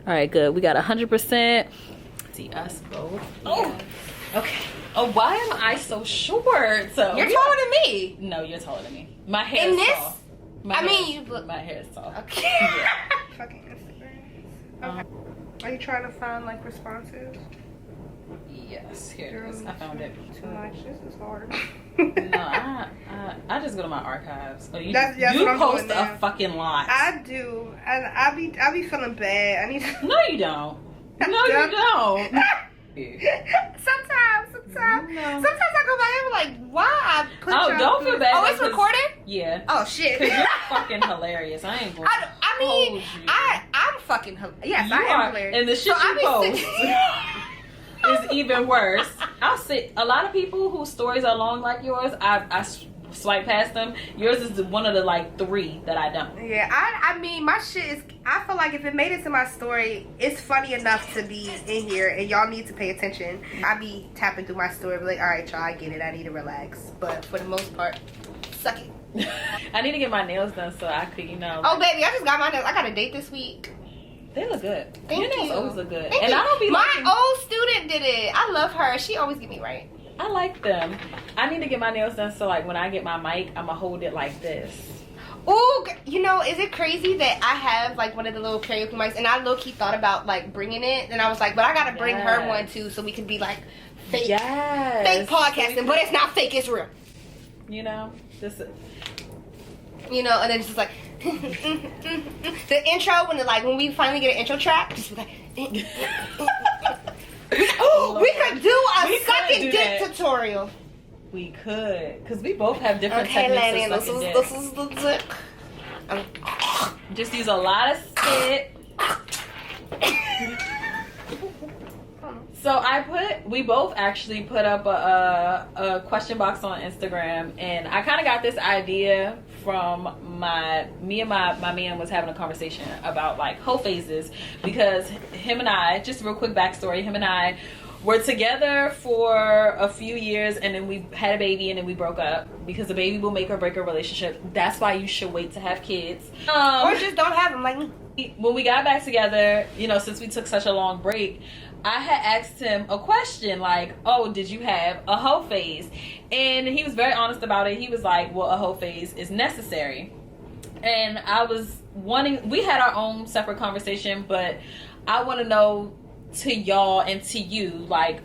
All right, good. We got 100%. See us both. Oh, okay. Oh, why am I so short? So you're taller than me. No, you're taller than me. My hair is tall. My hair is tall. Okay. Yeah. Fucking Instagram. Okay. Are you trying to find like responses? Yes, here it is. I found it. Too much. This is hard. No, I just go to my archives. Oh, you That's you what I'm post doing a now. fucking lot. I do, and I be feeling bad. I need to. No, you don't. No, you don't. Sometimes I go back and be like, why I put Oh, y'all don't through feel bad. Oh, it's recorded? Yeah. Oh shit. Cause you're fucking hilarious. I ain't going to I mean, hold you. I'm fucking yes, You I am are, hilarious. and the shit So I you be post is even worse. I'll say a lot of people whose stories are long like yours, I swipe past them. Yours is one of the like 3 that I don't. Yeah, I mean, my shit is. I feel like if it made it to my story, it's funny enough to be in here, and y'all need to pay attention. I be tapping through my story, be like, all right, y'all, I get it. I need to relax, but for the most part, suck it. I need to get my nails done so I could, you know. Oh baby, I just got my nails. I got a date this week. They look good. Thank Your nails you. always look good. Thank And you. I don't be my liking, old student did it. I love her. She always get me right. I like them. I need to get my nails done so like when I get my mic, I'ma hold it like this. Ooh, you know, is it crazy that I have like one of the little karaoke mics, and I low-key thought about like bringing it, and I was like, but I gotta bring her one too, so we can be like fake, fake podcasting, but it's not fake, it's real. You know, this. You know, and then it's just like the intro when we finally get an intro track, just like. Oh, we could do a sucking dick tutorial. We could, cause we both have different Okay, Lenny, techniques of this sucking is the dick. dick. Just use a lot of spit. So we both actually put up a question box on Instagram, and I kind of got this idea from me and my man was having a conversation about like hoe phases, because him and I, just a real quick backstory, him and I were together for a few years, and then we had a baby, and then we broke up because the baby will make or break a relationship. That's why you should wait to have kids, or just don't have them. Like when we got back together, you know, since we took such a long break, I had asked him a question like, oh, did you have a hoe phase? And he was very honest about it. He was like, well, a hoe phase is necessary. And I was we had our own separate conversation, but I want to know to y'all and to you, like,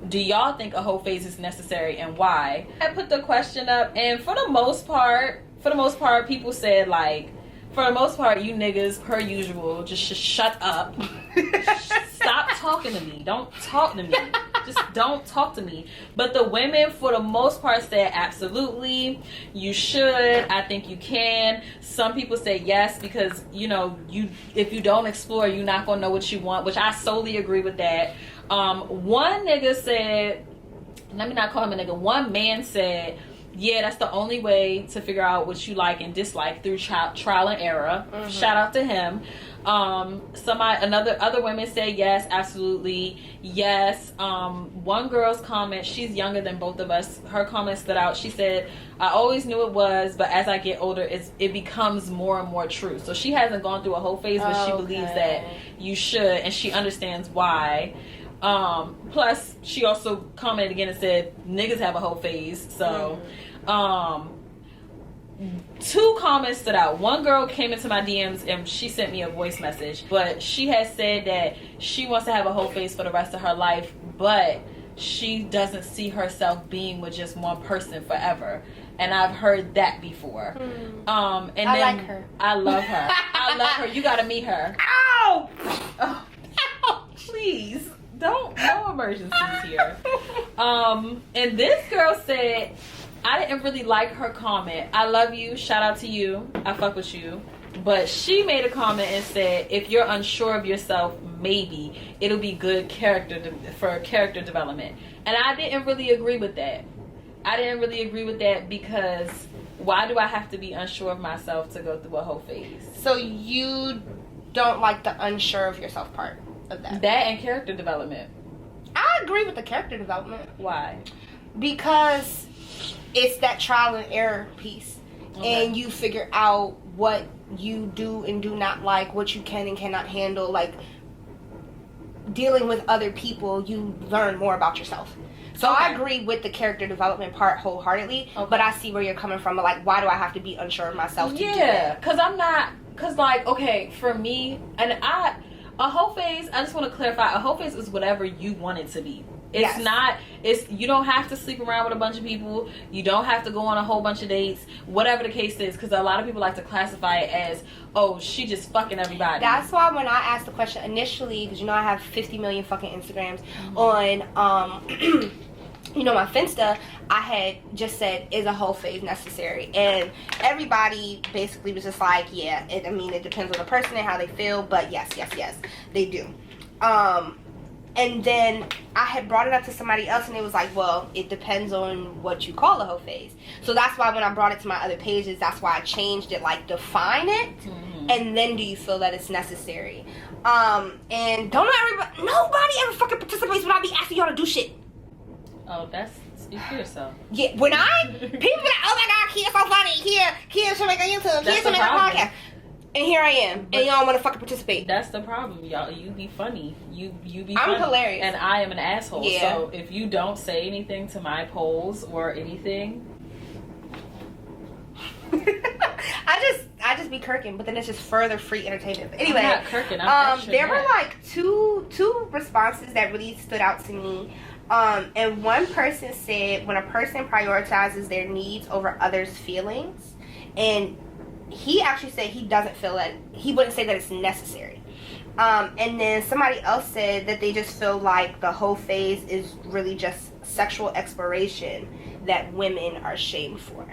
do y'all think a hoe phase is necessary and why? I put the question up, and for the most part, people said like, for the most part, you niggas, per usual, just shut up. Stop talking to me. Don't talk to me. Just don't talk to me. But the women, for the most part, said absolutely, you should. I think you can. Some people say yes because, you know, if you don't explore, you're not gonna know what you want, which I solely agree with that. One nigga said, let me not call him a nigga. One man said, yeah, that's the only way to figure out what you like and dislike, through trial and error. Mm-hmm. Shout out to him. Other women say yes, absolutely, yes. One girl's comment, she's younger than both of us. Her comment stood out. She said, I always knew it was, but as I get older, it becomes more and more true. So she hasn't gone through a whole phase, but she believes that you should, and she understands why. Plus she also commented again and said niggas have a whole phase. So two comments stood out. One girl came into my DMs and she sent me a voice message, but she has said that she wants to have a whole phase for the rest of her life, but she doesn't see herself being with just one person forever. And I've heard that before. And I like her. I love her. I love her. You gotta meet her. Ow! Oh, please. No emergencies here. And this girl said, I didn't really like her comment. I love you. Shout out to you. I fuck with you. But she made a comment and said, if you're unsure of yourself, maybe it'll be good for character development. And I didn't really agree with that. Because why do I have to be unsure of myself to go through a whole phase? So you don't like the unsure of yourself part of that? That and character development. I agree with the character development. Why? Because it's that trial and error piece. Okay. And you figure out what you do and do not like, what you can and cannot handle, like dealing with other people, you learn more about yourself. So I agree with the character development part wholeheartedly, but I see where you're coming from. Like, why do I have to be unsure of myself to do that? Because like, okay, for me, and a whole phase, I just want to clarify, a whole phase is whatever you want it to be. It's not, you don't have to sleep around with a bunch of people. You don't have to go on a whole bunch of dates, whatever the case is, because a lot of people like to classify it as, oh, she just fucking everybody. That's why when I asked the question initially, because I have 50 million fucking Instagrams on, my Finsta, I had just said, is a whole phase necessary? And everybody basically was just like, yeah, it depends on the person and how they feel, but yes, they do. And then I had brought it up to somebody else, and it was like, well, it depends on what you call a whole phase. So that's why when I brought it to my other pages, that's why I changed it, like, define it, and then do you feel that it's necessary? And nobody ever fucking participates when I be asking y'all to do shit. Oh, speak for yourself. Yeah, when people be like, oh my god, Kia's so funny, Kia should make a YouTube, Kia should make a podcast. And here I am, and y'all want to fucking participate. That's the problem, y'all. You be funny. You be I'm funny. hilarious. And I am an asshole. Yeah. So if you don't say anything to my polls or anything... I just be kirking, but then it's just further free entertainment. But anyway, I'm not kirking, I'm extra there were mad. like two responses that really stood out to me. And one person said, when a person prioritizes their needs over others' feelings, and he actually said he doesn't feel that, he wouldn't say that it's necessary. And then somebody else said that they just feel like the whole phase is really just sexual exploration that women are shamed for.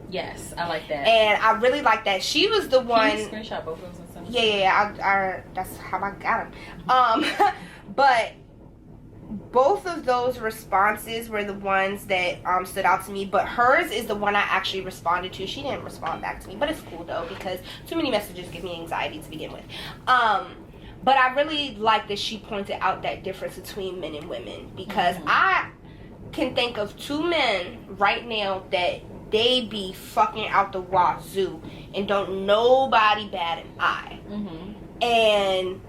Yes, I like that. And I really like that. She was the one. Can you screenshot both of those and send them? Yeah. That's how I got them. But both of those responses were the ones that stood out to me. But hers is the one I actually responded to. She didn't respond back to me, but it's cool though, because too many messages give me anxiety to begin with. But I really like that she pointed out that difference between men and women, because I can think of two men right now that they be fucking out the wazoo and don't nobody bat an eye. And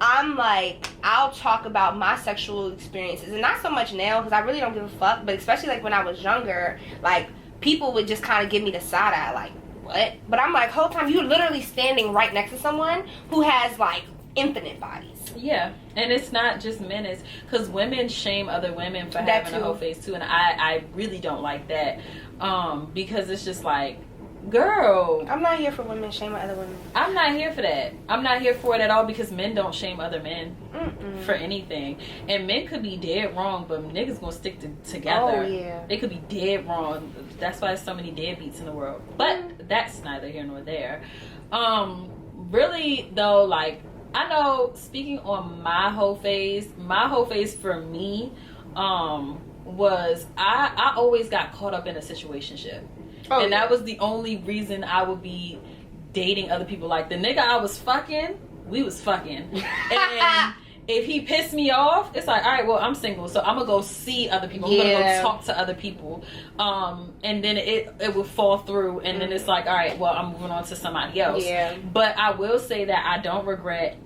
I'm like, I'll talk about my sexual experiences, and not so much now because I really don't give a fuck, but especially like when I was younger, like people would just kind of give me the side eye, like, what? But I'm like, whole time you're literally standing right next to someone who has like infinite bodies. Yeah, and it's not just men, it's because women shame other women for having a whole face too, and I really don't like that, because it's just like, girl, I'm not here for women shaming other women. I'm not here for that. I'm not here for it at all, because men don't shame other men for anything, and men could be dead wrong, but niggas gonna stick together. Oh yeah, they could be dead wrong. That's why there's so many deadbeats in the world, but that's neither here nor there. Really though, like, I know, speaking on my whole phase for me was I always got caught up in a situationship. And that was the only reason I would be dating other people. Like, the nigga I was fucking, we was fucking. And if he pissed me off, it's like, all right, well, I'm single, so I'm gonna go see other people. I'm gonna go talk to other people. And then it will fall through, and then it's like, all right, well, I'm moving on to somebody else. Yeah. But I will say that I don't regret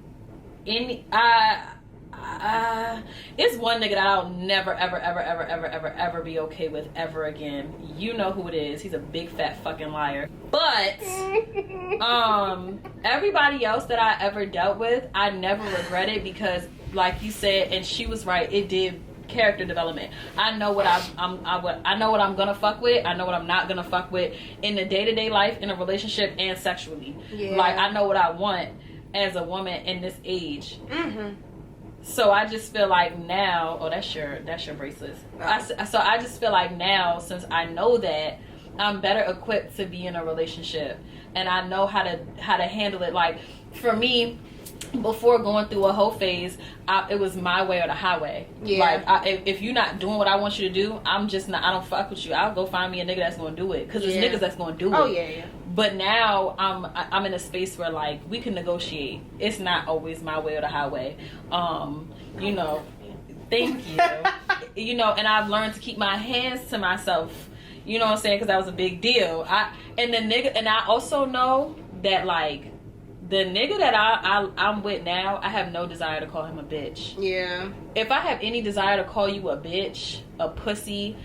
any. It's one nigga that I'll never ever be okay with ever again. You know who it is. He's a big fat fucking liar. But everybody else that I ever dealt with, I never regretted, because like you said, and she was right, it did character development. I know what I know what I'm gonna fuck with. I know what I'm not gonna fuck with in the day-to-day life, in a relationship, and sexually. Like, I know what I want as a woman in this age. So I just feel like now, that's your bracelets. So I just feel like now, since I know that, I'm better equipped to be in a relationship, and I know how to handle it. Like, for me, before going through a whole phase, it was my way or the highway. Like, if you're not doing what I want you to do, I'm just not. I don't fuck with you. I'll go find me a nigga that's gonna do it, because it's niggas that's gonna do it. Oh yeah. But now I'm in a space where, like, we can negotiate. It's not always my way or the highway. You know, thank you. You know, and I've learned to keep my hands to myself. You know what I'm saying? Because that was a big deal. And I also know that like the nigga that I'm with now, I have no desire to call him a bitch. Yeah. If I have any desire to call you a bitch, a pussy,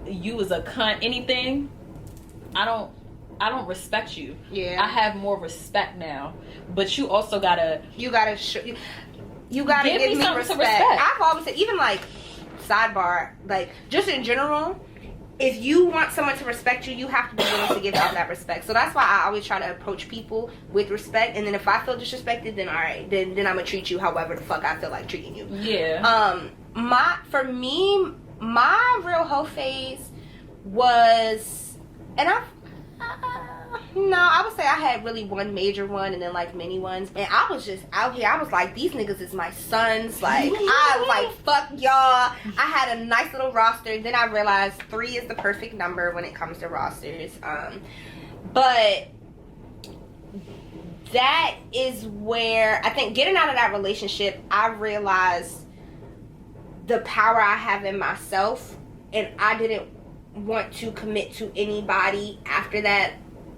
you was a cunt, anything, I don't respect you. Yeah. I have more respect now. But you also gotta you gotta give me respect. I've always said, even like sidebar, like just in general, if you want someone to respect you, you have to be willing to give them that respect. So that's why I always try to approach people with respect. And then if I feel disrespected, then all right, then I'm gonna treat you however the fuck I feel like treating you. Yeah. For me, my real hoe phase was, and no, I would say I had really one major one and then like many ones. And I was just out here. I was like, these niggas is my sons. Like, I was like, fuck y'all. I had a nice little roster. Then I realized 3 is the perfect number when it comes to rosters. But that is where I think getting out of that relationship, I realized the power I have in myself. And I didn't want to commit to anybody after that,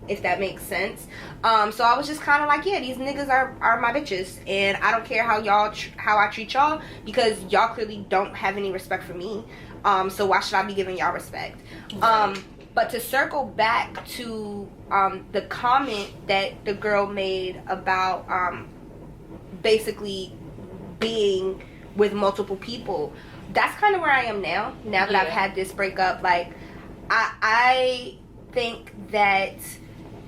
if that makes sense. So I was just kind of like, yeah, these niggas are my bitches, and I don't care how I treat y'all, because y'all clearly don't have any respect for me. So why should I be giving y'all respect? Right. But to circle back to the comment that the girl made about basically being with multiple people, that's kind of where I am now that I've had this breakup. Like, I think that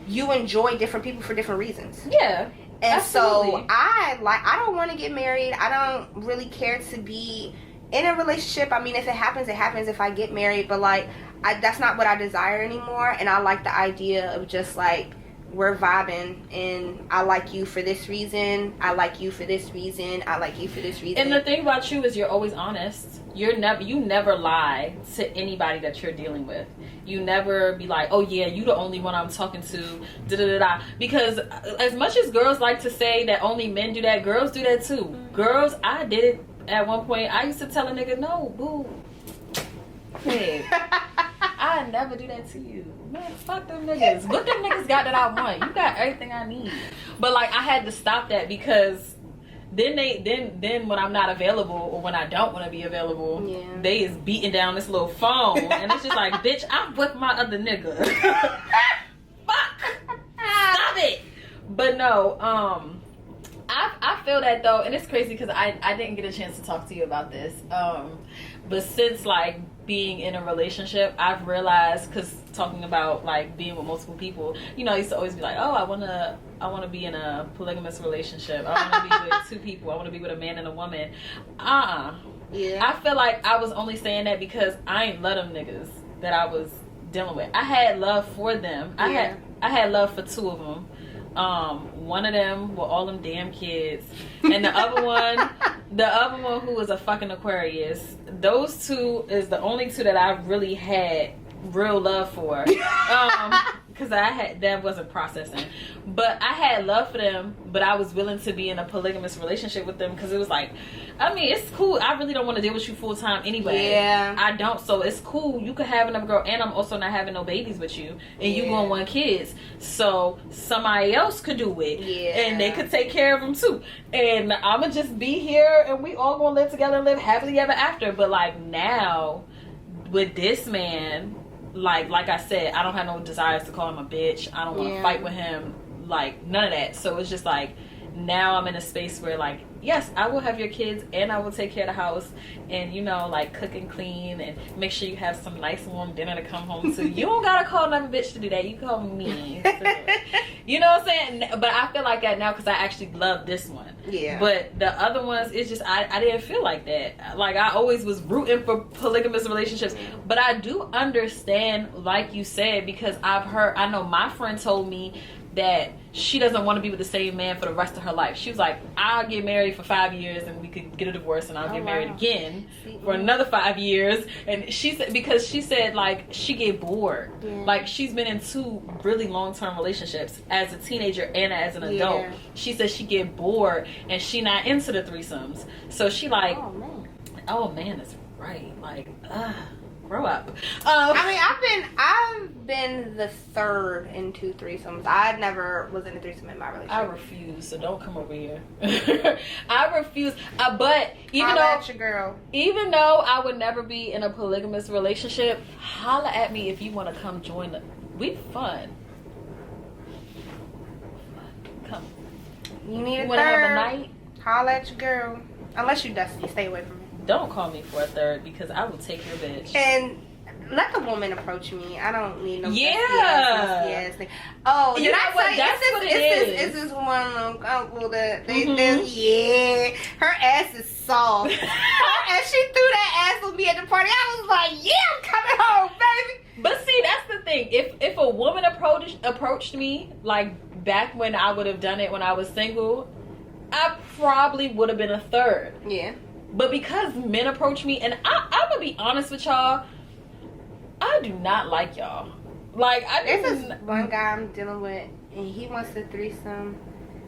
you enjoy different people for different reasons. Yeah. And absolutely. so I don't want to get married. I don't really care to be in a relationship. I mean, if it happens, it happens if I get married, but like that's not what I desire anymore. And I like the idea of just like, we're vibing, and I like you for this reason, I like you for this reason, I like you for this reason. And the thing about you is you're always honest. You never lie to anybody that you're dealing with. You never be like, oh yeah, you the only one I'm talking to, da da da da. Because as much as girls like to say that only men do that, girls do that too. Mm-hmm. Girls, I did it at one point. I used to tell a nigga, no, boo, babe, I never do that to you. Man, fuck them niggas. What them niggas got that I want? You got everything I need. But like, I had to stop that, because then when I'm not available, or when I don't want to be available, they is beating down this little phone, and it's just like, bitch, I'm with my other nigga. Fuck, stop it. But no, I feel that though, and it's crazy because I didn't get a chance to talk to you about this. But since like being in a relationship, I've realized, because talking about like being with multiple people, you know, I used to always be like, oh, I want to be in a polygamous relationship. I want to be with 2 people. I want to be with a man and a woman. Yeah. I feel like I was only saying that because I ain't love them niggas that I was dealing with. I had love for them. I had love for 2 of them. One of them with all them damn kids, and the other one who was a fucking Aquarius. Those 2 is the only 2 that I really had real love for. Because that wasn't processing, but I had love for them, but I was willing to be in a polygamous relationship with them, because it was like, I mean, it's cool. I really don't want to deal with you full time anyway. Yeah, I don't. So it's cool. You could have another girl, and I'm also not having no babies with you, and you gonna want kids. So somebody else could do it, and they could take care of them too. And I'ma just be here, and we all gonna live together and live happily ever after. But like now, with this man, like I said, I don't have no desires to call him a bitch. I don't want to fight with him. Like, none of that. So it's just like, now I'm in a space where like, yes, I will have your kids, and I will take care of the house, and you know, like, cook and clean, and make sure you have some nice warm dinner to come home to. You don't gotta call another bitch to do that. You call me. So, you know what I'm saying? But I feel like that now because I actually love this one. Yeah. But the other ones, it's just I didn't feel like that. Like, I always was rooting for polygamous relationships, but I do understand, like you said, because I know my friend told me that she doesn't want to be with the same man for the rest of her life. She was like, I'll get married for 5 years and we could get a divorce, and I'll get married again for another 5 years. And she said, because she said like she get bored. Like, she's been in 2 really long-term relationships as a teenager and as an adult. She said she get bored and she not into the threesomes. So she like, oh man, that's right. Like, Grow up. I've been the third in 2 threesomes. I never was in a threesome in my relationship. I refuse, so don't come over here. I refuse. But even though I would never be in a polygamous relationship, holla at me if you want to come join the. We fun. Come. You need a want to have a night? Holla at your girl. Unless you dusty, stay away from me. Don't call me for a third because I will take your bitch. And let the woman approach me. I don't need no musty ass thing. Oh, you know what? That's what it is. It's this one uncle that yeah, her ass is soft. And she threw that ass on me at the party. I was like, yeah, I'm coming home, baby. But see, that's the thing. If a woman approached me like back when I would have done it when I was single, I probably would have been a third. Yeah. But because men approach me, and I'm gonna be honest with y'all, I do not like y'all. Like, there's this one guy I'm dealing with, and he wants a threesome.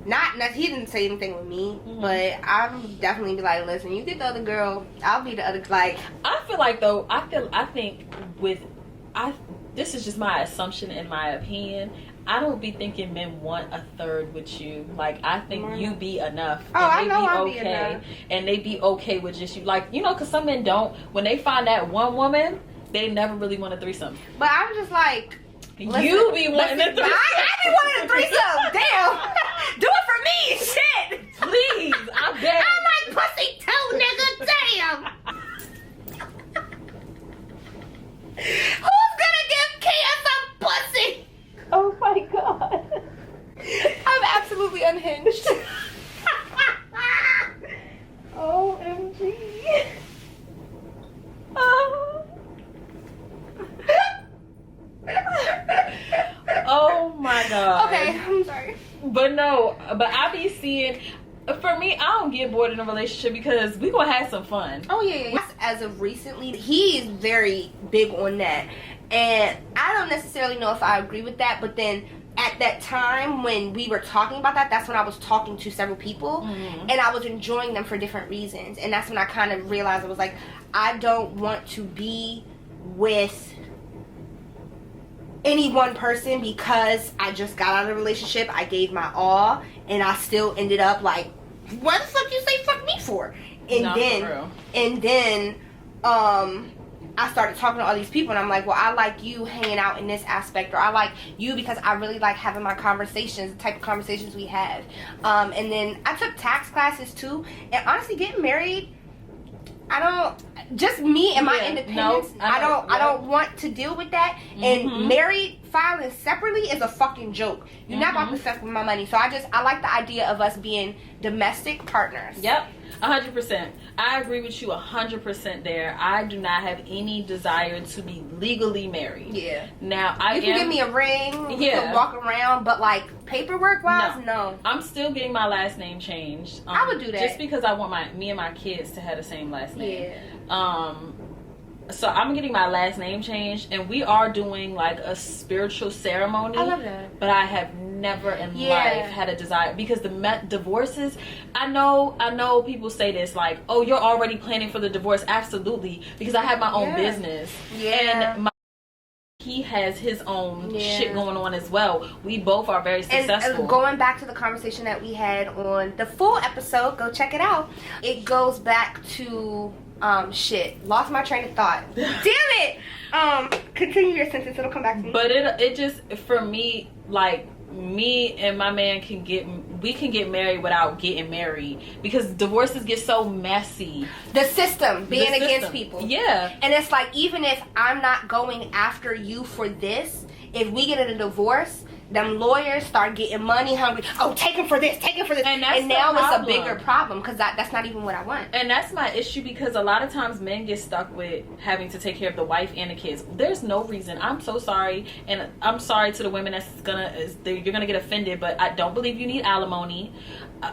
Not he didn't say anything with me, but I'm definitely be like, listen, you get the other girl, I'll be the other. Like, I feel like though, this is just my assumption and my opinion. I don't be thinking men want a third with you. Like, I think you be enough. Oh, I know I'll be enough. And they be okay with just you. Like, you know, because some men don't. When they find that one woman, they never really want a threesome. But I'm just like, listen, you be wanting a threesome. I be wanting a threesome. Damn. Do it for me. Shit. Please. I beg. I like pussy too, nigga. Damn. Who's gonna give Kia some pussy? Oh my god. I'm absolutely unhinged. OMG. Oh. Oh my god. Okay, I'm sorry. But I be seeing, for me, I don't get bored in a relationship because we gonna have some fun. Oh yeah. As of recently, he's very big on that. And I don't necessarily know if I agree with that, but then at that time when we were talking about that, that's when I was talking to several people, and I was enjoying them for different reasons. And that's when I kind of realized, I was like, I don't want to be with any one person because I just got out of a relationship, I gave my all, and I still ended up like, what the fuck you say fuck me for? And then I started talking to all these people, and I'm like, well, I like you hanging out in this aspect, or I like you because I really like having my conversations, the type of conversations we have. And then I took tax classes too, and honestly, getting married, I don't, just me and my independence, I don't want to deal with that. And married filing separately is a fucking joke. You're not about to fuck with my money. So I like the idea of us being domestic partners. Yep. 100%. I agree with you 100% there. I do not have any desire to be legally married. Yeah. Now, you can give me a ring. You can walk around, but like paperwork wise, no. I'm still getting my last name changed. I would do that just because I want me and my kids to have the same last name. Yeah. So I'm getting my last name changed, and we are doing like a spiritual ceremony. I love that. But I have never in life had a desire, because the divorces, I know people say this like, oh, you're already planning for the divorce. Absolutely, because I have my own business. And he has his own shit going on as well. We both are very successful. And going back to the conversation that we had on the full episode, go check it out. It goes back to lost my train of thought. Damn it. Continue your sentence, it'll come back to me. But it just, for me, like, me and my man can get married without getting married, because divorces get so messy. The system being against people. Yeah. And it's like, even if I'm not going after you for this, if we get in a divorce, them lawyers start getting money hungry. Oh, take him for this, take him for this. And now it's a bigger problem, because that's not even what I want. And that's my issue, because a lot of times men get stuck with having to take care of the wife and the kids. There's no reason. I'm so sorry, and I'm sorry to the women you're gonna get offended, but I don't believe you need alimony.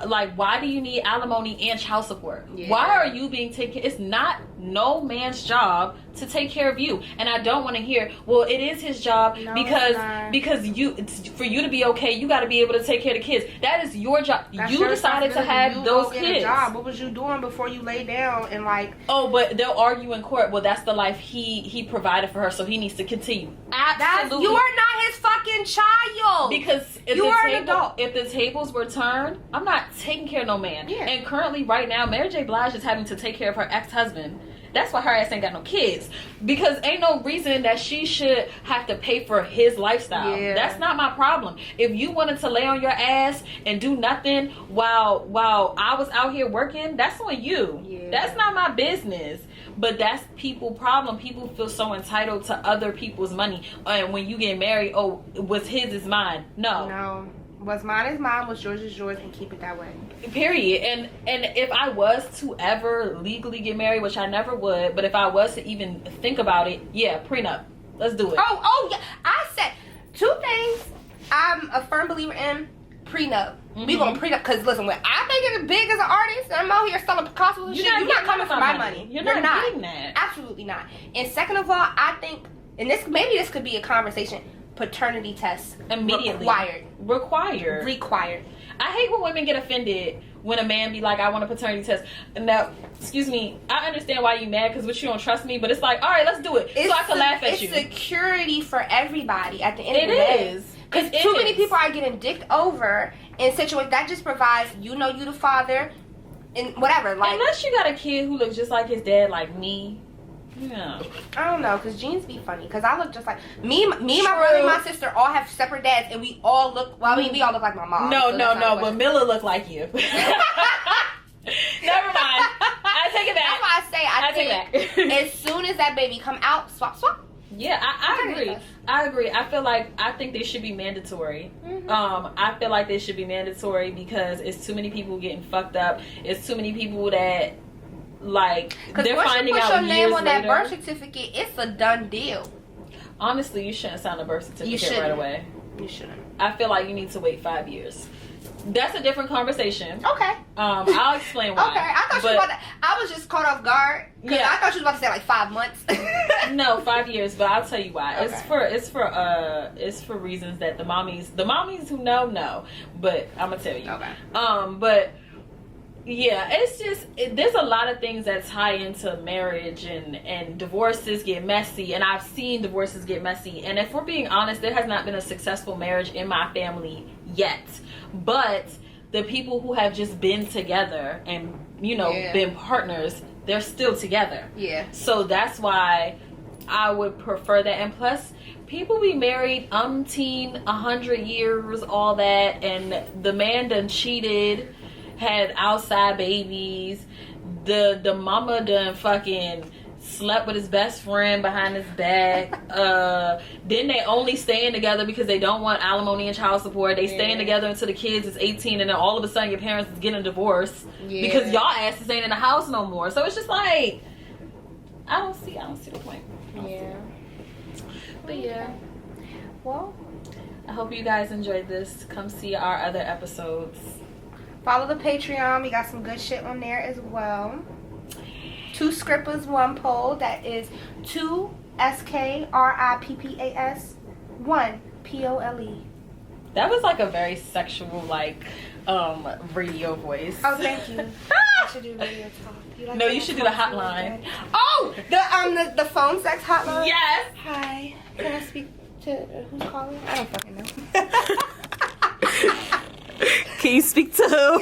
like, why do you need alimony and child support? Yeah. Why are you being taken? It's not no man's job to take care of you. And I don't want to hear, well, it is his job because it's for you to be okay, you got to be able to take care of the kids. That is your job. That's you your decided to have those kids. Job. What was you doing before you lay down and like? Oh, but they'll argue in court. Well, that's the life he provided for her, so he needs to continue. Absolutely. You are not his fucking child. Because if you are an adult. If the tables were turned, I'm not taking care of no man. Yeah. And currently, right now, Mary J. Blige is having to take care of her ex-husband. That's why her ass ain't got no kids. Because ain't no reason that she should have to pay for his lifestyle. Yeah. That's not my problem. If you wanted to lay on your ass and do nothing while I was out here working, that's on you. Yeah. That's not my business. But that's people's problem. People feel so entitled to other people's money. And when you get married, oh, what's his is mine. No. What's mine is mine, what's yours is yours, and keep it that way. Period. And if I was to ever legally get married, which I never would, but if I was to even think about it, yeah, prenup. Let's do it. Oh yeah. I said 2 things I'm a firm believer in. Prenup. Mm-hmm. We gonna prenup because listen, when I make it big as an artist and I'm out here selling Picassos and shit, you're not coming for my money. You're not getting that. Absolutely not. And second of all, I think, and this could be a conversation. Paternity tests Immediately required. I hate when women get offended when a man be like, I want a paternity test. Now, excuse me, I understand why you mad because you don't trust me, but it's like, all right, let's do it so I can laugh at you. It's security for everybody at the end of the day. It is. Because too many people are getting dicked over in situations that just provides, you the father and whatever. Like, unless you got a kid who looks just like his dad, like me. Yeah. I don't know, because genes be funny. Because I look just like me and my brother and my sister all have separate dads, and we all look. Well, I mean, we all look like my mom. No, but Milla look like you. Never mind. I take it back. That's why I say I think as soon as that baby come out, swap. Yeah, I agree. I agree. I think they should be mandatory. Mm-hmm. I feel like they should be mandatory because it's too many people getting fucked up. It's too many people that. Like, they're finding out years later. Because once you put your name on that birth certificate, it's a done deal. Honestly, you shouldn't sign a birth certificate right away. You shouldn't. I feel like you need to wait 5 years. That's a different conversation. Okay. I'll explain why. Okay. I thought she was about to, I was just caught off guard. Yeah. I thought she was about to say like 5 months. No, 5 years, but I'll tell you why. Okay. It's for reasons that the mommies who know, but I'm gonna tell you. Okay. But yeah, it's just there's a lot of things that tie into marriage and divorces get messy, and I've seen divorces get messy. And if we're being honest, there has not been a successful marriage in my family yet. But the people who have just been together and been partners, they're still together. Yeah. So that's why I would prefer that. And plus, people be married 100 years, all that, and the man done cheated, had outside babies, the mama done fucking slept with his best friend behind his back. Then they only staying together because they don't want alimony and child support. They staying together until the kids is 18, and then all of a sudden your parents is getting a divorce because y'all asses ain't in the house no more. So it's just like I don't see the point. But yeah. Well, I hope you guys enjoyed this. Come see our other episodes. Follow the Patreon. We got some good shit on there as well. 2 Scrippas, 1 Pole. That is 2 SKRIPPAS, 1 POLE. That was like a very sexual, radio voice. Oh, thank you. I should do radio talk. You should do the hotline. Oh, the phone sex hotline. Yes. Hi. Can I speak to who's calling? I don't fucking know. Can you speak to who?